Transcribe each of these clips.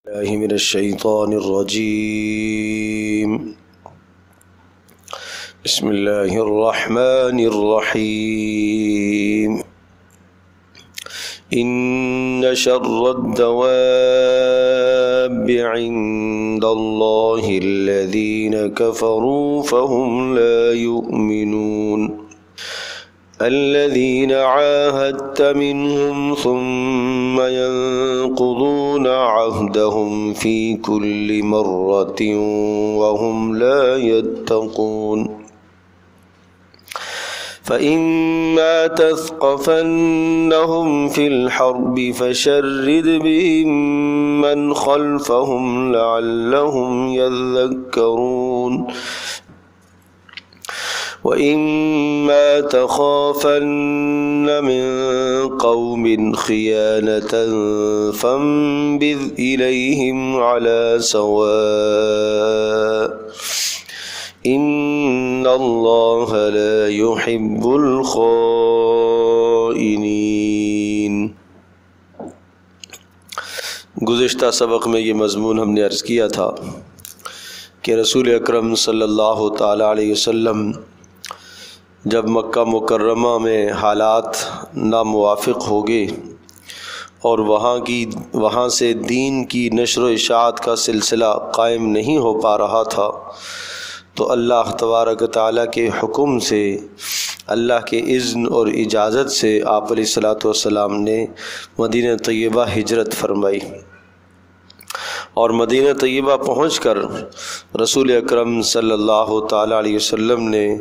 الله من الشيطان الرجيم. بسم الله الرحمن الرحيم. إن شر الدواب عند الله الذين كفروا فهم لا يؤمنون. الذين عاهدت منهم ثم ينقضون عهدهم في كل مرة وهم لا يتقون. فإما تثقفنهم في الحرب فشرد بهم من خلفهم لعلهم يذكرون. وإما تخافن من قوم خيانة فانبذ إليهم على سواء إن الله لا يحب الخائنين. گزشتہ سبق میں یہ مضمون ہم نے عرض کیا تھا کہ رسول اکرم صلی اللہ تعالیٰ علیہ وسلم جب مکہ مکرمہ میں حالات ناموافق ہو گئے اور وہاں سے دین کی نشر و اشاعت کا سلسلہ قائم نہیں ہو پا رہا تھا، تو اللہ تبارک و تعالیٰ کے حکم سے، اللہ کے اذن اور اجازت سے آپ علیہ الصلاۃ والسلام نے مدینہ طیبہ ہجرت فرمائی، اور مدینہ طیبہ پہنچ کر رسول اکرم صلی اللہ تعالیٰ علیہ وسلم نے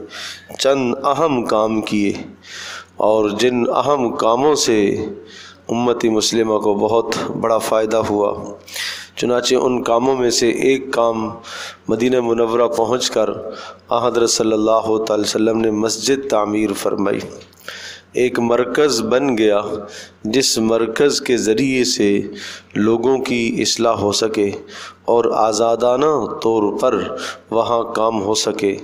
چند اہم کام کیے، اور جن اہم کاموں سے امت مسلمہ کو بہت بڑا فائدہ ہوا۔ چنانچہ ان کاموں میں سے ایک کام مدینہ منورہ پہنچ کر حضرت صلی اللہ تعالی وسلم نے مسجد تعمیر فرمائی، ایک مرکز بن گیا جس مرکز کے ذریعے سے لوگوں کی اصلاح ہو سکے اور آزادانہ طور پر وہاں کام ہو سکے۔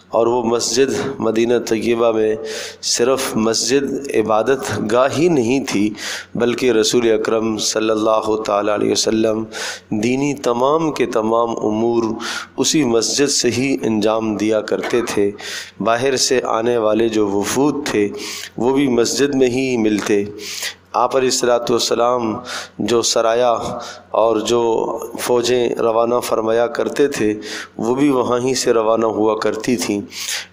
اور وہ مسجد مدینہ طیبہ میں صرف مسجد عبادت گاہ ہی نہیں تھی، بلکہ رسول اکرم صلی اللہ تعالیٰ علیہ وسلم دینی تمام کے تمام امور اسی مسجد سے ہی انجام دیا کرتے تھے۔ باہر سے آنے والے جو وفود تھے وہ بھی مسجد میں ہی ملتے۔ آپ علیہ الصلاۃ والسلام جو سرایا اور جو فوجیں روانہ فرمایا کرتے تھے وہ بھی وہاں ہی سے روانہ ہوا کرتی تھیں۔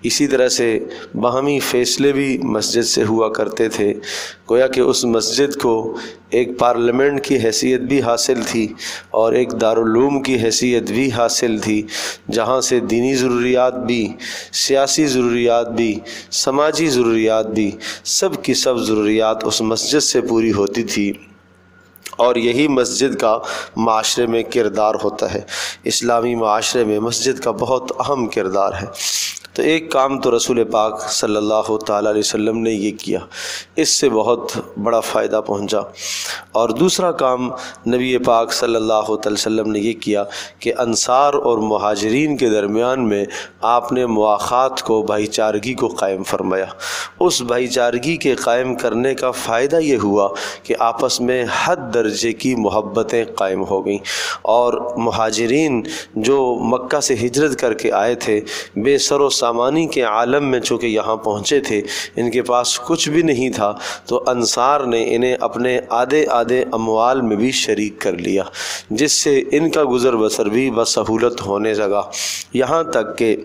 اسی طرح سے باہمی فیصلے بھی مسجد سے ہوا کرتے تھے، گویا کہ اس مسجد کو ایک پارلیمنٹ کی حیثیت بھی حاصل تھی اور ایک دارالعلوم کی حیثیت بھی حاصل تھی، جہاں سے دینی ضروریات بھی، سیاسی ضروریات بھی، سماجی ضروریات بھی، سب کی سب ضروریات اس مسجد سے پوری ہوتی تھی۔ اور یہی مسجد کا معاشرے میں کردار ہوتا ہے، اسلامی معاشرے میں مسجد کا بہت اہم کردار ہے۔ تو ایک کام تو رسول پاک صلی اللہ تعالیٰ علیہ وسلم نے یہ کیا، اس سے بہت بڑا فائدہ پہنچا۔ اور دوسرا کام نبی پاک صلی اللہ علیہ وسلم نے یہ کیا کہ انصار اور مہاجرین کے درمیان میں آپ نے مواخات کو، بھائی چارگی کو قائم فرمایا۔ اس بھائی چارگی کے قائم کرنے کا فائدہ یہ ہوا کہ آپس میں حد درجے کی محبتیں قائم ہو گئیں، اور مہاجرین جو مکہ سے ہجرت کر کے آئے تھے، بے سر و سامانی کے عالم میں چونکہ یہاں پہنچے تھے، ان کے پاس کچھ بھی نہیں تھا، تو انصار نے انہیں اپنے آدھے اموال میں بھی شریک کر لیا، جس سے ان کا گزر بسر بھی بسہولت ہونے لگا۔ یہاں تک کہ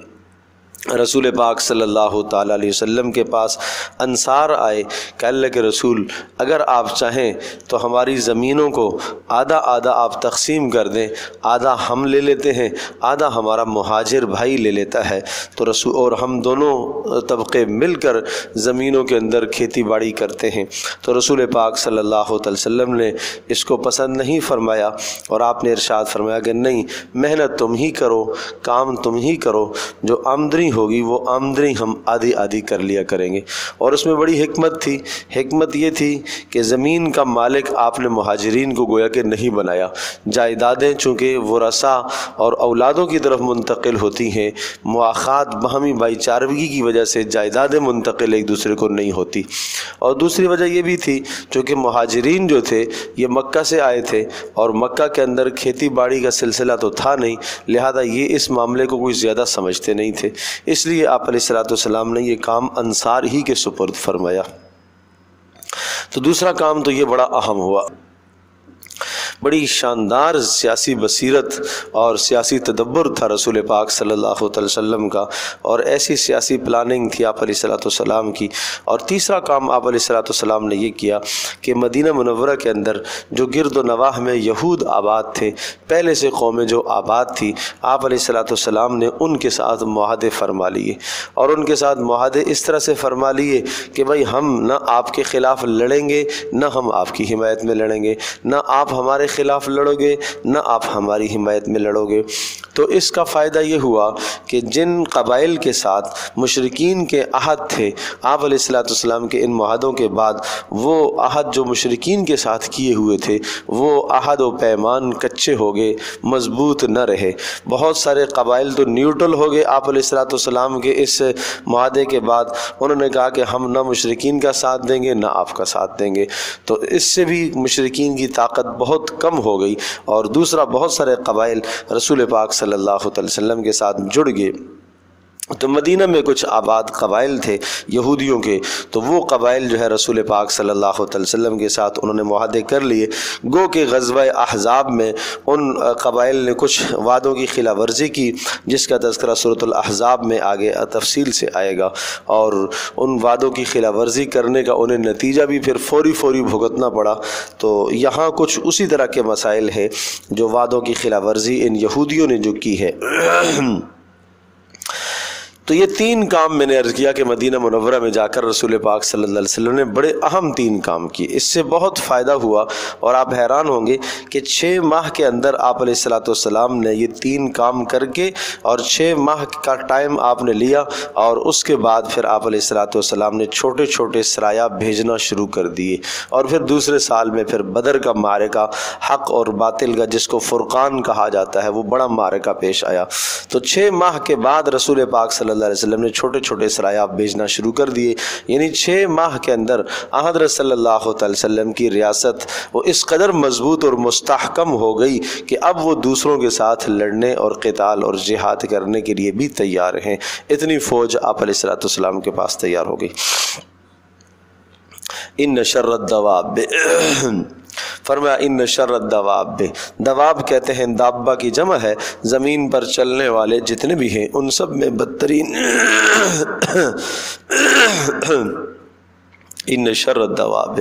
رسول پاک صلی اللہ تعالیٰ علیہ وسلم کے پاس انصار آئے کہ اللہ کے رسول، اگر آپ چاہیں تو ہماری زمینوں کو آدھا آدھا آپ تقسیم کر دیں، آدھا ہم لے لیتے ہیں، آدھا ہمارا مہاجر بھائی لے لیتا ہے، تو رسول اور ہم دونوں طبقے مل کر زمینوں کے اندر کھیتی باڑی کرتے ہیں۔ تو رسول پاک صلی اللہ علیہ وسلم نے اس کو پسند نہیں فرمایا، اور آپ نے ارشاد فرمایا کہ نہیں، محنت تم ہی کرو، کام تم ہی کرو، جو آمدنی آمدنی ہوگی وہ آمدنی ہم آدھی آدھی کر لیا کریں گے۔ اور اس میں بڑی حکمت تھی، حکمت یہ تھی کہ زمین کا مالک آپ نے مہاجرین کو گویا کہ نہیں بنایا، جائیدادیں چونکہ ورثاء اور اولادوں کی طرف منتقل ہوتی ہیں، مواخات باہمی بھائی چارگی کی وجہ سے جائیدادیں منتقل ایک دوسرے کو نہیں ہوتی۔ اور دوسری وجہ یہ بھی تھی چونکہ مہاجرین جو تھے یہ مکہ سے آئے تھے اور مکہ کے اندر کھیتی باڑی کا سلسلہ تو تھا نہیں، لہذا یہ اس معاملے کو کوئی زیادہ سمجھتے نہیں تھے، اس لیے آپ علیہ الصلوۃ والسلام نے یہ کام انصار ہی کے سپرد فرمایا۔ تو دوسرا کام تو یہ بڑا اہم ہوا، بڑی شاندار سیاسی بصیرت اور سیاسی تدبر تھا رسول پاک صلی اللہ علیہ وسلم کا، اور ایسی سیاسی پلاننگ تھی آپ علیہ الصلوۃ والسلام کی۔ اور تیسرا کام آپ علیہ الصلوۃ والسلام نے یہ کیا کہ مدینہ منورہ کے اندر جو گرد و نواح میں یہود آباد تھے، پہلے سے قومیں جو آباد تھی، آپ علیہ الصلوۃ والسلام نے ان کے ساتھ معاہدے فرما لیے، اور ان کے ساتھ معاہدے اس طرح سے فرما لیے کہ بھائی ہم نہ آپ کے خلاف لڑیں گے، نہ ہم آپ کی حمایت میں لڑیں گے، نہ آپ ہمارے خلاف لڑو گے نہ آپ ہماری حمایت میں لڑو گے۔ تو اس کا فائدہ یہ ہوا کہ جن قبائل کے ساتھ مشرکین کے عہد تھے، آپ علیہ الصلوۃ والسلام کے ان معاہدوں کے بعد وہ عہد جو مشرکین کے ساتھ کیے ہوئے تھے وہ عہد و پیمان کچے ہو گئے، مضبوط نہ رہے۔ بہت سارے قبائل تو نیوٹرل ہو گئے آپ علیہ الصلوۃ والسلام کے اس معاہدے کے بعد، انہوں نے کہا کہ ہم نہ مشرکین کا ساتھ دیں گے نہ آپ کا ساتھ دیں گے، تو اس سے بھی مشرکین کی طاقت بہت کم ہو گئی، اور دوسرا بہت سارے قبائل رسول پاک صلی اللہ علیہ وسلم کے ساتھ جڑ گئے۔ تو مدینہ میں کچھ آباد قبائل تھے یہودیوں کے، تو وہ قبائل جو ہے رسول پاک صلی اللہ علیہ وسلم کے ساتھ انہوں نے معاہدے کر لیے۔ گو کہ غزوہ احزاب میں ان قبائل نے کچھ وعدوں کی خلاف ورزی کی، جس کا تذکرہ سورۃ الاحزاب میں آگے تفصیل سے آئے گا، اور ان وعدوں کی خلاف ورزی کرنے کا انہیں نتیجہ بھی پھر فوری بھگتنا پڑا۔ تو یہاں کچھ اسی طرح کے مسائل ہیں جو وعدوں کی خلاف ورزی ان یہودیوں نے جو کی ہے۔ تو یہ تین کام میں نے عرض کیا کہ مدینہ منورہ میں جا کر رسول پاک صلی اللہ علیہ وسلم نے بڑے اہم تین کام کیے، اس سے بہت فائدہ ہوا، اور آپ حیران ہوں گے کہ 6 ماہ کے اندر آپ علیہ الصلوۃ والسلام نے یہ تین کام کر کے، اور 6 ماہ کا ٹائم آپ نے لیا، اور اس کے بعد پھر آپ علیہ الصلوۃ والسلام نے چھوٹے چھوٹے سرایہ بھیجنا شروع کر دیے، اور پھر دوسرے سال میں پھر بدر کا معرکہ، حق اور باطل کا جس کو فرقان کہا جاتا ہے، وہ بڑا معرکہ پیش آیا۔ تو 6 ماہ کے بعد رسول پاک صلی اللہ علیہ وسلم نے چھوٹے چھوٹے سرایہ بھیجنا شروع کر دیے، یعنی 6 ماہ کے اندر حضرت صلی اللہ علیہ وسلم کی ریاست وہ اس قدر مضبوط اور مستحکم ہو گئی کہ اب وہ دوسروں کے ساتھ لڑنے اور قتال اور جہاد کرنے کے لیے بھی تیار ہیں، اتنی فوج آپ علیہ الصلوۃ والسلام کے پاس تیار ہو گئی۔ ان شر الدواب، فرمایا ان شر الدواب، دواب کہتے ہیں دابہ کی جمع ہے، زمین پر چلنے والے جتنے بھی ہیں ان سب میں بدترین ان شر الدواب،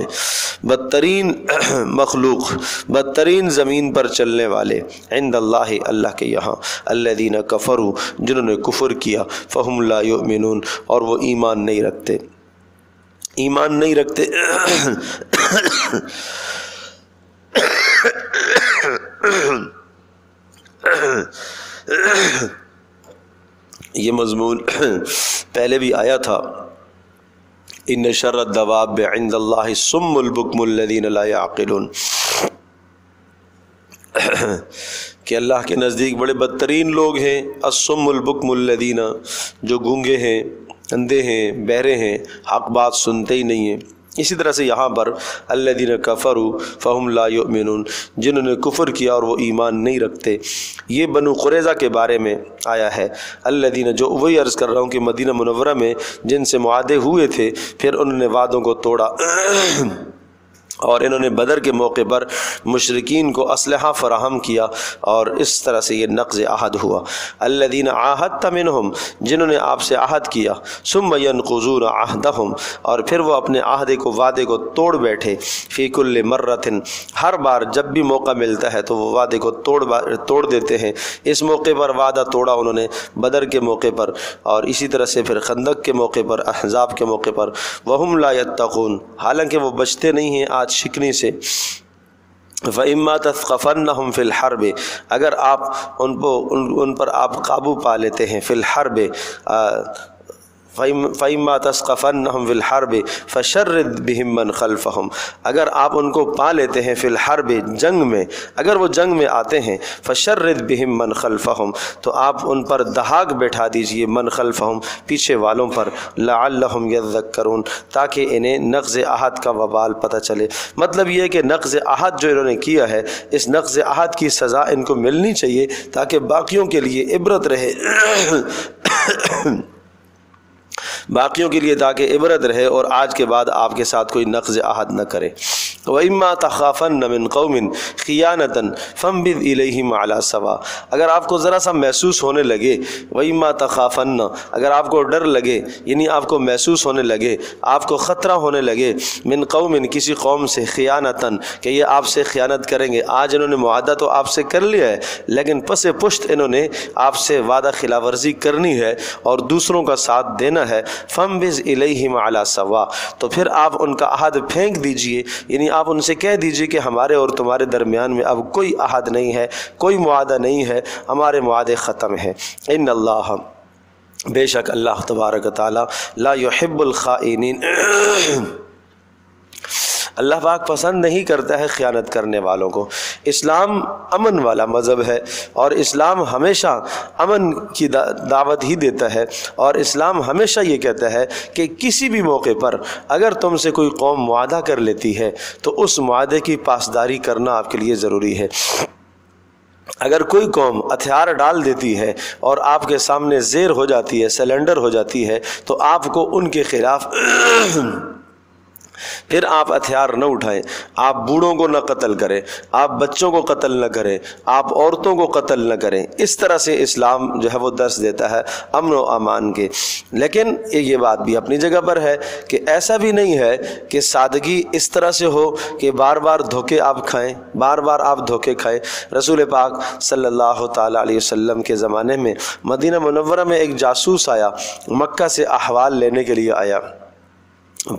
بدترین مخلوق، بدترین زمین پر چلنے والے، عند اللہ، اللہ کے یہاں، الذین کفروا، جنہوں نے کفر کیا، فہم لا یؤمنون، اور وہ ایمان نہیں رکھتے، ایمان نہیں رکھتے۔ یہ مضمون پہلے بھی آیا تھا، ان شر الدواب عند اللہ الصم البکم الذین لا یعقلون، کہ اللہ کے نزدیک بڑے بدترین لوگ ہیں الصم البکم الذین، جو گونگے ہیں، اندھے ہیں، بہرے ہیں، حق بات سنتے ہی نہیں ہیں۔ اسی طرح سے یہاں پر الذین کفروا فہم لا یؤمنون، جنہوں نے کفر کیا اور وہ ایمان نہیں رکھتے، یہ بنو قریظہ کے بارے میں آیا ہے۔ الذین، جو وہی عرض کر رہا ہوں کہ مدینہ منورہ میں جن سے معاہدے ہوئے تھے، پھر انہوں نے وعدوں کو توڑا، اور انہوں نے بدر کے موقع پر مشرکین کو اسلحہ فراہم کیا، اور اس طرح سے یہ نقض عہد ہوا۔ الذین عاہدت منہم، جنہوں نے آپ سے عہد کیا، ثم ینقضون عہدہم، اور پھر وہ اپنے عہد کو، وعدے کو توڑ بیٹھے، فی کل مرۃ، ہر بار جب بھی موقع ملتا ہے تو وہ وعدے کو توڑ دیتے ہیں۔ اس موقع پر وعدہ توڑا انہوں نے بدر کے موقع پر، اور اسی طرح سے پھر خندق کے موقع پر، احزاب کے موقع پر، وہم لا یتقون، حالانکہ وہ بچتے نہیں ہیں آج شکنی سے، فَإِمَّا تَثْقَفَنَّهُمْ فِي الْحَرْبِ، اگر آپ ان پر آپ قابو پا لیتے ہیں، فی الحرب فَإِمَّا تَثْقَفَنَّهُمْ فِي الْحَرْبِ فَشَرِّدْ بِهِمْ مَنْ خَلْفَهُمْ، اگر آپ ان کو پا لیتے ہیں فی الحرب جنگ میں، اگر وہ جنگ میں آتے ہیں، فَشَرِّدْ بِهِمْ مَنْ خَلْفَهُمْ تو آپ ان پر دھاک بیٹھا دیجئے، من خلفہم پیچھے والوں پر، لعلہم یذکرون تاکہ انہیں نقض عہد کا وبال پتہ چلے۔ مطلب یہ کہ نقض عہد جو انہوں نے کیا ہے، اس نقض عہد کی سزا ان کو ملنی چاہیے تاکہ باقیوں کے لیے عبرت رہے باقیوں کے لیے تاکہ عبرت رہے اور آج کے بعد آپ کے ساتھ کوئی نقض عہد نہ کرے۔ وَإِمَّا تَخَافَنَّ مِن قَوْمٍ خِيَانَةً فَانبِذْ إِلَيْهِمْ عَلَى سَوَاءٍ، اگر آپ کو ذرا سا محسوس ہونے لگے، وَإِمَّا تَخَافَنَّ اگر آپ کو ڈر لگے، یعنی آپ کو محسوس ہونے لگے، آپ کو خطرہ ہونے لگے، من قوم کسی قوم سے، خیانتاً کہ یہ آپ سے خیانت کریں گے، آج انہوں نے معاہدہ تو آپ سے کر لیا ہے لیکن پس پشت انہوں نے آپ سے وعدہ خلاف ورزی کرنی ہے اور دوسروں کا ساتھ دینا ہے، فَانبِذْ إِلَيْهِمْ عَلَى سَوَاءٍ تو پھر آپ ان کا عہد پھینک دیجئے، یعنی آپ ان سے کہہ دیجئے کہ ہمارے اور تمہارے درمیان میں اب کوئی عہد نہیں ہے، کوئی معاہدہ نہیں ہے، ہمارے معاہدے ختم ہیں۔ ان اللہ بے شک اللہ تبارک و تعالی لا يحب الخائنین اللہ پاک پسند نہیں کرتا ہے خیانت کرنے والوں کو۔ اسلام امن والا مذہب ہے اور اسلام ہمیشہ امن کی دعوت ہی دیتا ہے، اور اسلام ہمیشہ یہ کہتا ہے کہ کسی بھی موقع پر اگر تم سے کوئی قوم معاہدہ کر لیتی ہے تو اس معاہدے کی پاسداری کرنا آپ کے لیے ضروری ہے۔ اگر کوئی قوم ہتھیار ڈال دیتی ہے اور آپ کے سامنے زیر ہو جاتی ہے، سلنڈر ہو جاتی ہے، تو آپ کو ان کے خلاف پھر آپ ہتھیار نہ اٹھائیں، آپ بوڑھوں کو نہ قتل کریں، آپ بچوں کو قتل نہ کریں، آپ عورتوں کو قتل نہ کریں۔ اس طرح سے اسلام جو ہے وہ درس دیتا ہے امن و امان کے۔ لیکن یہ بات بھی اپنی جگہ پر ہے کہ ایسا بھی نہیں ہے کہ سادگی اس طرح سے ہو کہ بار بار دھوکے آپ کھائیں، بار بار آپ دھوکے کھائیں۔ رسول پاک صلی اللہ تعالیٰ علیہ وسلم کے زمانے میں مدینہ منورہ میں ایک جاسوس آیا، مکہ سے احوال لینے کے لیے آیا،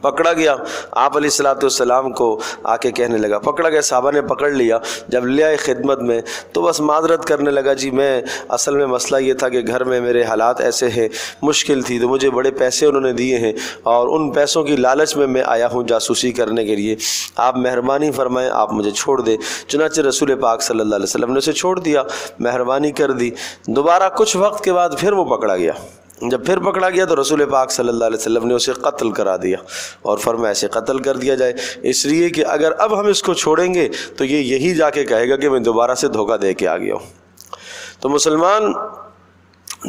پکڑا گیا، آپ علیہ الصلوۃ والسلام کو آ کے کہنے لگا، پکڑا گیا، صحابہ نے پکڑ لیا، جب لے آئے خدمت میں تو بس معذرت کرنے لگا، جی میں اصل میں مسئلہ یہ تھا کہ گھر میں میرے حالات ایسے ہیں، مشکل تھی، تو مجھے بڑے پیسے انہوں نے دیے ہیں اور ان پیسوں کی لالچ میں میں آیا ہوں جاسوسی کرنے کے لیے، آپ مہربانی فرمائیں، آپ مجھے چھوڑ دیں۔ چنانچہ رسول پاک صلی اللہ علیہ وسلم نے اسے چھوڑ دیا، مہربانی کر دی۔ دوبارہ کچھ وقت کے بعد پھر وہ پکڑا گیا، جب پھر پکڑا گیا تو رسول پاک صلی اللہ علیہ وسلم نے اسے قتل کرا دیا اور فرمایا اسے قتل کر دیا جائے، اس لیے کہ اگر اب ہم اس کو چھوڑیں گے تو یہ یہی جا کے کہے گا کہ میں دوبارہ سے دھوکہ دے کے آ گیا ہوں۔ تو مسلمان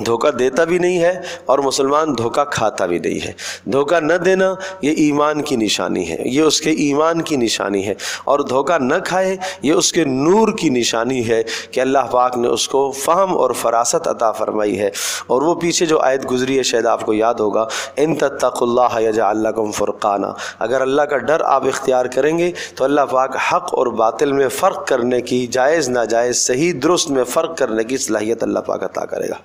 دھوکہ دیتا بھی نہیں ہے اور مسلمان دھوکہ کھاتا بھی نہیں ہے۔ دھوکہ نہ دینا یہ ایمان کی نشانی ہے، یہ اس کے ایمان کی نشانی ہے، اور دھوکہ نہ کھائے یہ اس کے نور کی نشانی ہے کہ اللہ پاک نے اس کو فہم اور فراست عطا فرمائی ہے۔ اور وہ پیچھے جو آیت گزری ہے شاید آپ کو یاد ہوگا، ان تتقوا اللہ یجعل لکم فرقانا، اگر اللہ کا ڈر آپ اختیار کریں گے تو اللہ پاک حق اور باطل میں فرق کرنے کی، جائز ناجائز، صحیح درست میں فرق کرنے کی صلاحیت اللہ پاک عطا کرے گا۔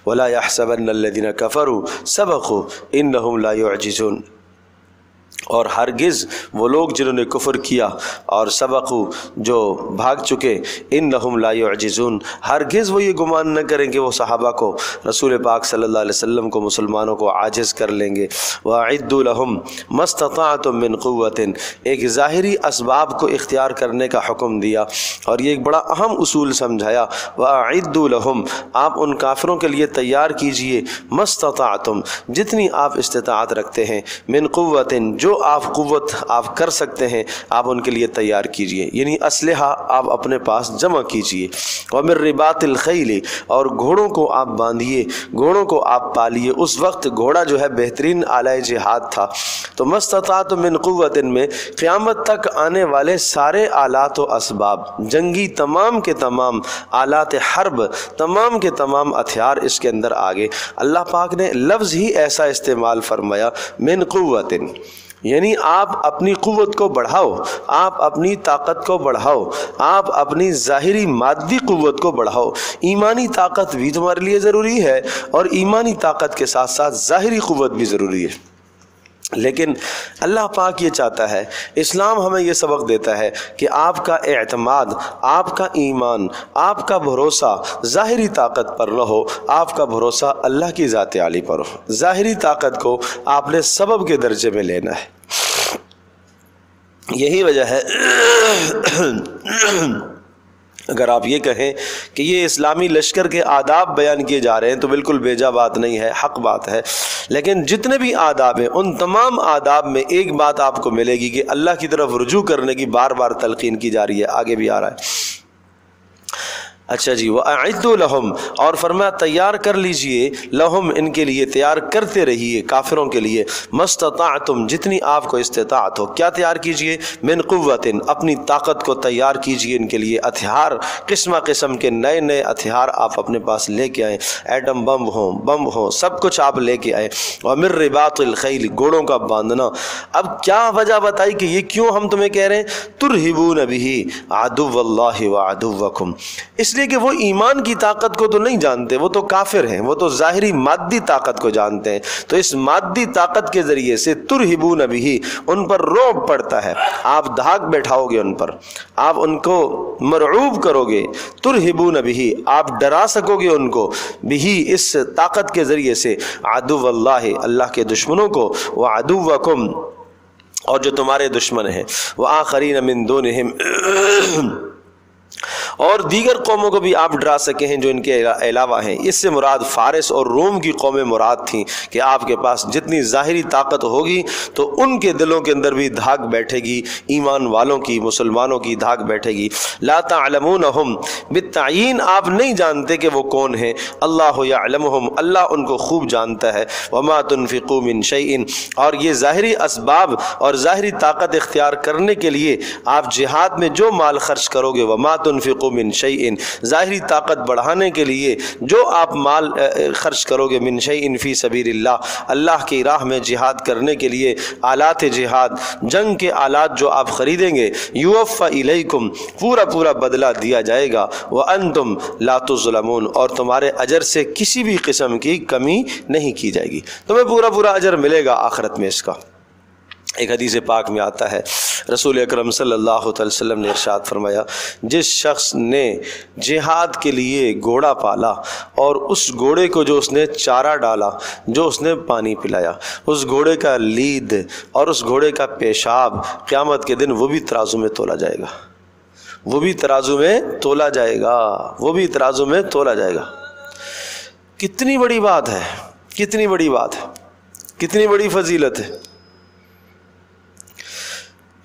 وَلَا يَحْسَبَنَّ الَّذِينَ كَفَرُوا سَبَقُوا إِنَّهُمْ لَا يُعْجِزُونَ، اور ہرگز وہ لوگ جنہوں نے کفر کیا اور سبقو جو بھاگ چکے، انہم لا یعجزون ہرگز وہ یہ گمان نہ کریں کہ وہ صحابہ کو، رسول پاک صلی اللہ علیہ وسلم کو، مسلمانوں کو عاجز کر لیں گے۔ وَأَعِدُّوا لَهُمْ مَا اسْتَطَعْتُم مِّن قُوَّةٍ، ایک ظاہری اسباب کو اختیار کرنے کا حکم دیا اور یہ ایک بڑا اہم اصول سمجھایا۔ وَأَعِدُّوا لَهُمْ، آپ ان کافروں کے لیے تیار کیجئے، مَا اسْتَطَعْتُم جتنی آپ استطاعت رکھتے ہیں، مِّن قُوَّةٍ جو آپ قوت آپ کر سکتے ہیں آپ ان کے لیے تیار کیجئے، یعنی اسلحہ آپ اپنے پاس جمع کیجئے۔ وَمِن رِبَاطِ الْخَيْلِ، اور گھوڑوں کو آپ باندھیے، گھوڑوں کو آپ پالیے۔ اس وقت گھوڑا جو ہے بہترین آلۂ جہاد تھا۔ تو مستطاعت من قوت میں قیامت تک آنے والے سارے آلات و اسباب جنگی، تمام کے تمام آلات حرب، تمام کے تمام ہتھیار اس کے اندر آگے۔ اللہ پاک نے لفظ ہی ایسا استعمال فرمایا، من قوت، یعنی آپ اپنی قوت کو بڑھاؤ، آپ اپنی طاقت کو بڑھاؤ، آپ اپنی ظاہری مادی قوت کو بڑھاؤ۔ ایمانی طاقت بھی تمہارے لیے ضروری ہے اور ایمانی طاقت کے ساتھ ساتھ ظاہری قوت بھی ضروری ہے۔ لیکن اللہ پاک یہ چاہتا ہے، اسلام ہمیں یہ سبق دیتا ہے کہ آپ کا اعتماد، آپ کا ایمان، آپ کا بھروسہ ظاہری طاقت پر نہ ہو، آپ کا بھروسہ اللہ کی ذات عالی پر ہو۔ ظاہری طاقت کو آپ نے سبب کے درجے میں لینا ہے۔ یہی وجہ ہے اگر آپ یہ کہیں کہ یہ اسلامی لشکر کے آداب بیان کیے جا رہے ہیں تو بالکل بیجا بات نہیں ہے، حق بات ہے، لیکن جتنے بھی آداب ہیں ان تمام آداب میں ایک بات آپ کو ملے گی کہ اللہ کی طرف رجوع کرنے کی بار بار تلقین کی جا رہی ہے، آگے بھی آ رہا ہے۔ اچھا جی، وَأَعِدُّوا لَهُمْ، اور فرمایا تیار کر لیجئے، لہم ان کے لیے، تیار کرتے رہیے کافروں کے لیے، مَسْتَطَعْتُمْ جتنی آپ کو استطاعت ہو، کیا تیار کیجئے؟ من قوت، اپنی طاقت کو تیار کیجئے ان کے لیے، ہتھیار قسم قسم کے نئے نئے ہتھیار آپ اپنے پاس لے کے آئیں، ایٹم بم ہوں سب کچھ آپ لے کے آئیں، وَمِن رِبَاطِ الْخَيْلِ گھوڑوں کا باندھنا۔ اب کیا وجہ بتائی کہ یہ کیوں ہم تمہیں کہہ رہے ہیں؟ تُرْهِبُونَ بِهِ عَدُوَّ اللَّهِ وَعَدُوَّكُمْ، اس لیے کہ وہ ایمان کی طاقت کو تو نہیں جانتے، وہ تو کافر ہیں، وہ تو ظاہری مادی طاقت کو جانتے ہیں، تو اس مادی طاقت کے ذریعے سے ترہبون بھی ان پر رعب پڑتا ہے، آپ دھاک بیٹھاؤ گے ان پر، آپ ان کو مرعوب کرو گے، ترہبون بھی آپ ڈرا سکو گے ان کو، بھی اس طاقت کے ذریعے سے، عدو اللہ اللہ کے دشمنوں کو، وعدوکم اور جو تمہارے دشمن ہیں، وآخرین من دونہم اور دیگر قوموں کو بھی آپ ڈرا سکے ہیں جو ان کے علاوہ ہیں۔ اس سے مراد فارس اور روم کی قومیں مراد تھیں کہ آپ کے پاس جتنی ظاہری طاقت ہوگی تو ان کے دلوں کے اندر بھی دھاک بیٹھے گی، ایمان والوں کی، مسلمانوں کی دھاک بیٹھے گی۔ لا تعلمونہم بالتعیین آپ نہیں جانتے کہ وہ کون ہیں، اللہ یعلمہم اللہ ان کو خوب جانتا ہے، وما تنفقوا من شیء اور یہ ظاہری اسباب اور ظاہری طاقت اختیار کرنے کے لیے آپ جہاد میں جو مال خرچ کرو گے، وما تنفقوا من شیء ظاہری طاقت بڑھانے کے لیے جو آپ مال خرچ کرو گے، من شیء فی سبیل اللہ اللہ کی راہ میں جہاد کرنے کے لیے، آلات جہاد جنگ کے آلات جو آپ خریدیں گے، یوفی الیکم پورا پورا بدلہ دیا جائے گا، وانتم لا تظلمون اور تمہارے اجر سے کسی بھی قسم کی کمی نہیں کی جائے گی، تمہیں پورا پورا اجر ملے گا آخرت میں اس کا۔ ایک حدیث پاک میں آتا ہے، رسول اکرم صلی اللہ علیہ وسلم نے ارشاد فرمایا، جس شخص نے جہاد کے لیے گھوڑا پالا اور اس گھوڑے کو جو اس نے چارہ ڈالا، جو اس نے پانی پلایا، اس گھوڑے کا لید اور اس گھوڑے کا پیشاب قیامت کے دن وہ بھی ترازو میں تولا جائے گا، وہ بھی ترازو میں تولا جائے گا، وہ بھی ترازو میں تولا جائے گا۔ کتنی بڑی بات ہے، کتنی بڑی بات ہے، کتنی بڑی فضیلت ہے۔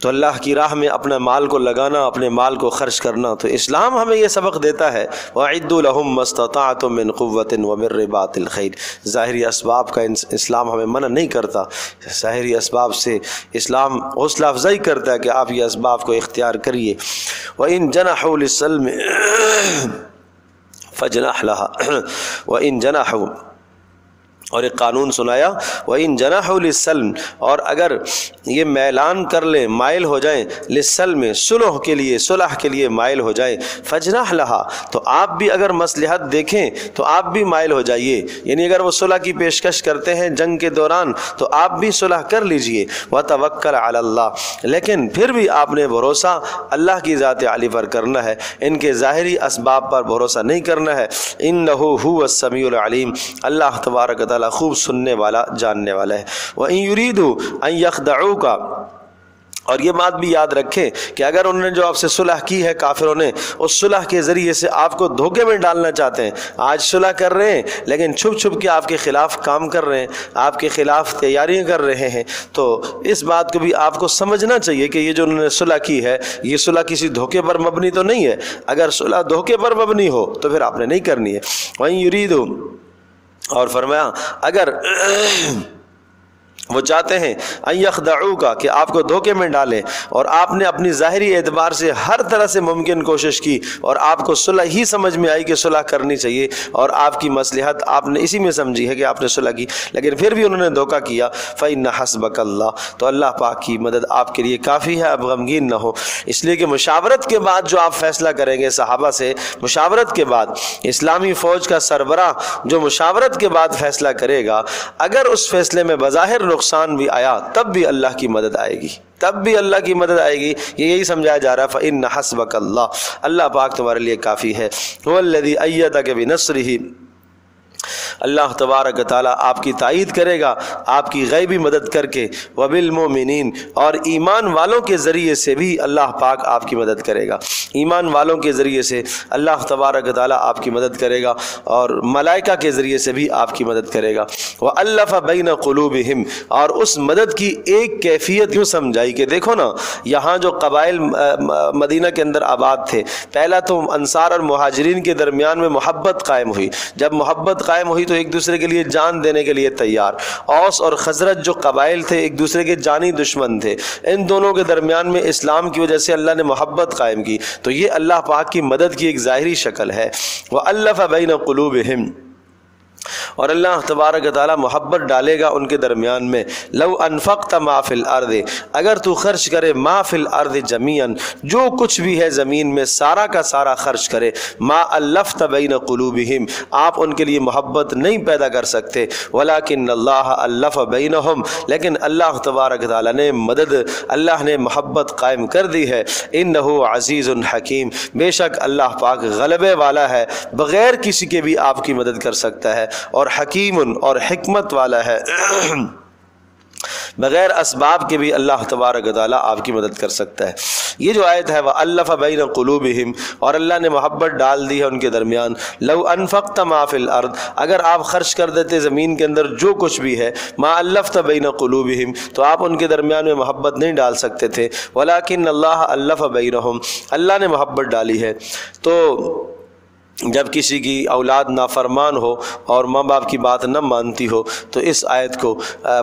تو اللہ کی راہ میں اپنا مال کو لگانا، اپنے مال کو خرچ کرنا، تو اسلام ہمیں یہ سبق دیتا ہے، وَأَعِدُّوا لَهُم مَّا اسْتَطَعْتُم مِّن قُوَّةٍ وَمِن رِّبَاطِ الْخَيْلِ ظاہری اسباب کا اسلام ہمیں منع نہیں کرتا، ظاہری اسباب سے اسلام حوصلہ افزائی کرتا ہے کہ آپ یہ اسباب کو اختیار کریے۔ وَإِن جَنَحُوا لِلسَّلْمِ فَاجْنَحْ لَهَا وَإِن جَنَحُوا اور ایک قانون سنایا، وَإِن جَنَحُوا لِلسَّلْمِ اور اگر یہ میلان کر لیں، مائل ہو جائیں، لِلسَّلْمِ صلح کے لیے، صلح کے لیے مائل ہو جائیں، فَاجْنَحْ لَهَا تو آپ بھی اگر مصلحت دیکھیں تو آپ بھی مائل ہو جائیے، یعنی اگر وہ صلح کی پیشکش کرتے ہیں جنگ کے دوران تو آپ بھی صلح کر لیجئے، وَتَوَكَّلْ عَلَى اللَّهِ لیکن پھر بھی آپ نے بھروسہ اللہ کی ذات عالی پر کرنا ہے، ان کے ظاہری اسباب پر بھروسہ نہیں کرنا ہے۔ إِنَّهُ هُوَ السَّمِيعُ الْعَلِيمُ اللہ تبارک تعالیٰ خوب سننے والا، جاننے والا ہے۔ وَإِن يُرِيدُوا أَن يَخْدَعُوكَ اور یہ بات بھی یاد رکھیں کہ اگر انہوں نے جو آپ سے صلح کی ہے کافروں نے، اس صلح کے ذریعے سے آپ کو دھوکے میں ڈالنا چاہتے ہیں، آج صلح کر رہے ہیں لیکن چھپ چھپ کے آپ کے خلاف کام کر رہے ہیں، آپ کے خلاف تیاریاں کر رہے ہیں، تو اس بات کو بھی آپ کو سمجھنا چاہیے کہ یہ جو انہوں نے صلح کی ہے یہ صلح کسی دھوکے پر مبنی تو نہیں ہے، اگر صلح دھوکے پر مبنی ہو تو پھر آپ نے نہیں کرنی ہے۔ وَإِن يُرِيدُوا اور فرمایا اگر وہ چاہتے ہیں ان یخدعوکا کہ آپ کو دھوکے میں ڈالیں، اور آپ نے اپنی ظاہری اعتبار سے ہر طرح سے ممکن کوشش کی اور آپ کو صلح ہی سمجھ میں آئی کہ صلح کرنی چاہیے اور آپ کی مصلحت آپ نے اسی میں سمجھی ہے کہ آپ نے صلح کی، لیکن پھر بھی انہوں نے دھوکہ کیا، فإن حسبک اللہ تو اللہ پاک کی مدد آپ کے لیے کافی ہے، اب غمگین نہ ہو۔ اس لیے کہ مشاورت کے بعد جو آپ فیصلہ کریں گے صحابہ سے، مشاورت کے بعد اسلامی فوج کا سربراہ جو مشاورت کے بعد فیصلہ کرے گا، اگر اس فیصلے میں بظاہر نقصان بھی آیا تب بھی اللہ کی مدد آئے گی، تب بھی اللہ کی مدد آئے گی۔ یہی سمجھایا جا رہا ہے فَإِنَّ حَسْبَكَ اللَّهُ، اللہ پاک تمہارے لیے کافی ہے۔ هُوَ الَّذِي أَيَّدَكَ بِنَصْرِهِ، اللہ تبارک تعالیٰ آپ کی تائید کرے گا آپ کی غیبی مدد کر کے، وبالمؤمنین، اور ایمان والوں کے ذریعے سے بھی اللہ پاک آپ کی مدد کرے گا، ایمان والوں کے ذریعے سے اللہ تبارک تعالیٰ آپ کی مدد کرے گا، اور ملائکہ کے ذریعے سے بھی آپ کی مدد کرے گا۔ وَأَلَّفَ بَيْنَ قُلُوبِهِمْ، اور اس مدد کی ایک کیفیت یوں سمجھائی کہ دیکھو نا، یہاں جو قبائل مدینہ کے اندر آباد تھے، پہلا تو انصار اور مہاجرین کے درمیان میں محبت قائم ہوئی، جب محبت قائم ہوئی تو ایک دوسرے کے لیے جان دینے کے لیے تیار۔ اوس اور خزرج جو قبائل تھے ایک دوسرے کے جانی دشمن تھے، ان دونوں کے درمیان میں اسلام کی وجہ سے اللہ نے محبت قائم کی، تو یہ اللہ پاک کی مدد کی ایک ظاہری شکل ہے۔ وَأَلَّفَ بَيْنَ قُلُوبِهِمْ، اور اللہ تبارک تعالیٰ محبت ڈالے گا ان کے درمیان میں۔ لو انفقت ما فی الارض، اگر تو خرچ کرے ما فی الارض جمیعا، جو کچھ بھی ہے زمین میں سارا کا سارا خرچ کرے، ما الفت بین قلوبہم، آپ ان کے لیے محبت نہیں پیدا کر سکتے، ولکن اللہ الف بینہم، لیکن اللہ تبارک تعالیٰ نے مدد، اللہ نے محبت قائم کر دی ہے۔ انہ عزیز حکیم، بے شک اللہ پاک غلبے والا ہے، بغیر کسی کے بھی آپ کی مدد کر سکتا ہے، اور حکیم اور حکمت والا ہے، بغیر اسباب کے بھی اللہ تبارک و تعالیٰ آپ کی مدد کر سکتا ہے۔ یہ جو آیت ہے وَأَلَّفَ بَيْنَ قُلُوبِهِمْ، اور اللہ نے محبت ڈال دی ہے ان کے درمیان۔ لو انفقت ما فی الارض، اگر آپ خرچ کر دیتے زمین کے اندر جو کچھ بھی ہے، ما الفت بین قلوبہم، تو آپ ان کے درمیان میں محبت نہیں ڈال سکتے تھے، ولیکن اللہ الف بینہم، اللہ نے محبت ڈالی ہے۔ تو جب کسی کی اولاد نافرمان ہو اور ماں باپ کی بات نہ مانتی ہو تو اس آیت کو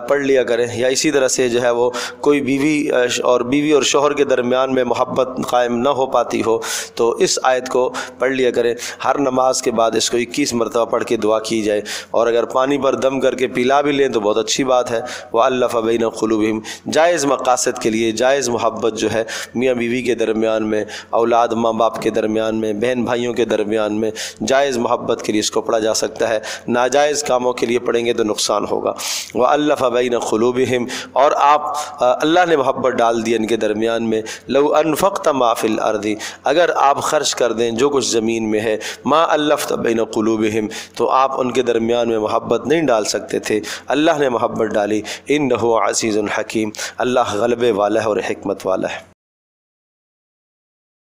پڑھ لیا کریں، یا اسی طرح سے جو ہے وہ کوئی بیوی اور شوہر کے درمیان میں محبت قائم نہ ہو پاتی ہو تو اس آیت کو پڑھ لیا کریں۔ ہر نماز کے بعد اس کو 21 مرتبہ پڑھ کے دعا کی جائے، اور اگر پانی پر دم کر کے پلا بھی لیں تو بہت اچھی بات ہے۔ وَأَلَّفَ بَيْنَ قُلُوبِهِمْ، جائز مقاصد کے لیے جائز محبت جو ہے میاں بیوی کے درمیان میں، اولاد ماں باپ کے درمیان میں، بہن بھائیوں کے درمیان میں جائز محبت کے لیے اس کو پڑھا جا سکتا ہے، ناجائز کاموں کے لیے پڑھیں گے تو نقصان ہوگا۔ وَأَلَّفَ بَيْنَ قُلُوبِهِمْ، اور آپ اللہ نے محبت ڈال دی ان کے درمیان میں۔ لو انفقت ما فی الارض، اگر آپ خرچ کر دیں جو کچھ زمین میں ہے، ما الفت بین قلوبہم، تو آپ ان کے درمیان میں محبت نہیں ڈال سکتے تھے، اللہ نے محبت ڈالی۔ انہ عزیز حکیم، اللہ غلبے والا ہے اور حکمت والا ہے۔